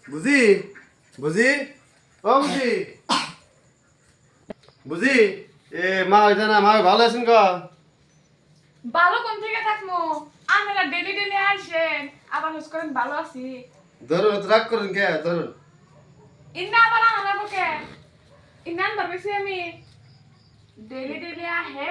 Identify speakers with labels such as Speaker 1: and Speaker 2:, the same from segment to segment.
Speaker 1: বুঝি বুঝি ও বুঝি বুঝি এ মা হইতা না মা ভালো আছেন ক
Speaker 2: ভালো কোন থেকে থাকমু আমরা ডেলি ডেলি আসেন আবার হুস করেন ভালো আছি
Speaker 1: ধরুন অত রাগ করেন কে ধরুন
Speaker 2: ইন্না আবার আনাবো কে ইন্নান ভাবছি আমি ডেলি ডেলি আহে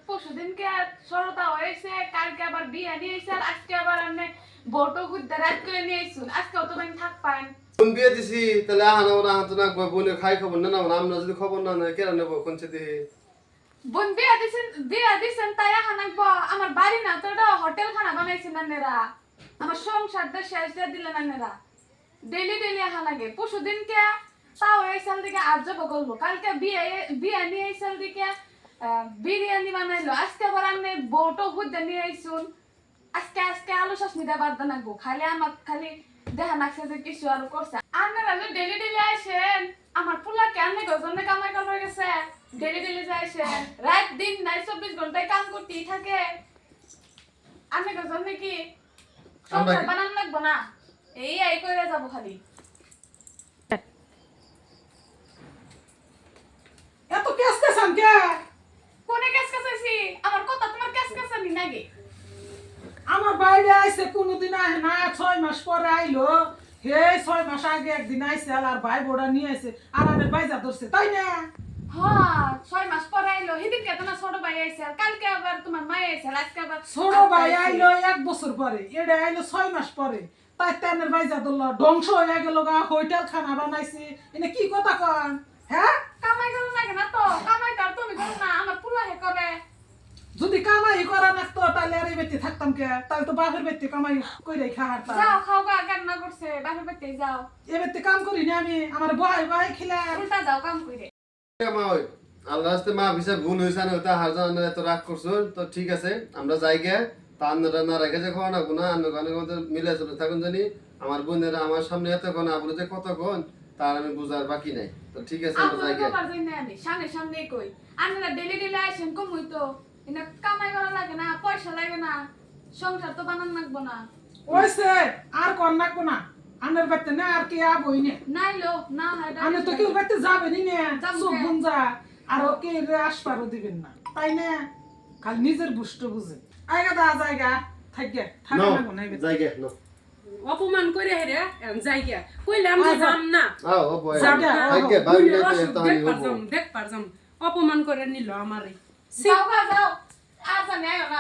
Speaker 2: পরশুদিনকে সরতা হয়েছে কালকে আবার বিয়ে নিয়েছে আর আজকে আবার আপনি বটো গুদ্দা রাত করে নিয়েছুন আজকেও তো আমি থাক পান
Speaker 1: কোন বিয়ে দিছি তাহলে আহানো না হাতো না বোনে খাই খবর না না আমরা যদি খবর না না কেন নেব কোন সে দিয়ে
Speaker 2: বোন বিয়ে দিছেন তাই হানাকবো আমার বাড়ি না তো এটা হোটেল খানা বানাইছেন নানেরা আমার সংসারটা শেষ দিয়ে দিলেন নানেরা ডেলি ডেলি আহা লাগে পরশুদিনকে তাও এই সাল থেকে আজ যাবো করলো কালকে বিয়ে নিয়ে এই সাল থেকে বিরিয়ানি বানাইলো আজকে আবার আমি বউটো হুদ্দা নিয়ে আইসুন আজকে আলু চাটনিটা বাদ বানাবো খালি আমার খালি দেখা নাকছে যে কিছু আর করছে আপনারা যে ডেলি ডেলি আসেন আমার পোলা কেন গজনে কামাই করা গেছে ডেলি ডেলি যাইছেন রাত দিন নাই 24 ঘন্টায় কাম করতেই থাকে আমি গজনে কি সংসার বানান লাগবো না এই করে যাবো খালি
Speaker 3: এত কেস কেসান কে
Speaker 2: কোনে কেস কাছাইছি আমার কথা তোমার কেস কাছানি নাগে
Speaker 3: আমার বাইরে আইছে কোনদিন আহে না 6 মাস পরে আইলো হে 6 মাস আগে একদিন আইছে আর ভাই বোড়া নিয়ে আইছে আর আমার বাইজা ধরছে তাই না
Speaker 2: হ্যাঁ 6 মাস পরে আইলো হিদিনকে তোমার ছোট ভাই আইছে আর কালকে আবার তোমার মা আইছে আর আজকে আবার
Speaker 3: ছোট ভাই আইলো 1 বছর পরে এটা আইলো 6 মাস পরে তাই তেনের বাইজা ধরলো ধ্বংস হয়ে গেল গা হোটেল খানা বানাইছে এনে কি কথা কন হ্যাঁ
Speaker 2: কামাই করো না কেন তো কামাই তার তুমি করো না আমার পুলা হে করে
Speaker 3: যদি কামাই করা নাকতো তাহলে আর এই বেতে থাকতাম কে তাহলে তো বাপের বেতে কামাই কইরাই খাওয়ারতাম
Speaker 2: যাও খাও গা কান্না করছে বাপের বাড়িতে যাও
Speaker 3: এই বেতে কাম করি না আমি আমার বহাই বহাই খিলা
Speaker 2: উল্টা যাও কাম কইরে
Speaker 1: মা ওই আল্লাহ রাস্তে মা হিসাব গুণ হয়েছে না ওটা হার জানা এত রাগ করছো তো ঠিক আছে আমরা যাই গে তা আন্নারা না রেখে যে খাওয়া না গুনা আন্ন গানে মধ্যে মিলে চলে থাকুন জানি আমার বোনেরা আমার সামনে এত কোন আবুলে যে কত কোন তার আমি বুঝার বাকি নাই তো ঠিক আছে আমরা যাই গে
Speaker 2: আমার জন্য আমি সামনে কই আপনারা ডেলি ডেলি আসেন কমই তো এনে কামাই করা লাগে না পয়সা লাগে না সংসার তো বানান লাগবো না
Speaker 3: ওইছে আর কোন নাকবো না আনের বেতে না আর কি আবই না
Speaker 2: নাইলো না হয়
Speaker 3: আমি তো কেউ বেতে যাবে নি না
Speaker 2: যাবো
Speaker 3: সব
Speaker 2: না।
Speaker 3: বুনজা আর ওকে আসপারও দিবেন না তাই না খালি নিজের বুষ্ট বুঝে আইগা দা জায়গা থাকগে
Speaker 1: নো
Speaker 3: থাকা না নাই
Speaker 1: যাই গে নো
Speaker 4: অপমান করে হেরে যাইগা কইলাম যে যাম না
Speaker 1: আও ও বয়
Speaker 3: যাই গে,
Speaker 1: যাই গে বাড়ি যাইতে তাহলে
Speaker 4: দেখ পারজাম অপমান করে নিল আমারে
Speaker 2: যাও গা যাও আজ আমি আইও না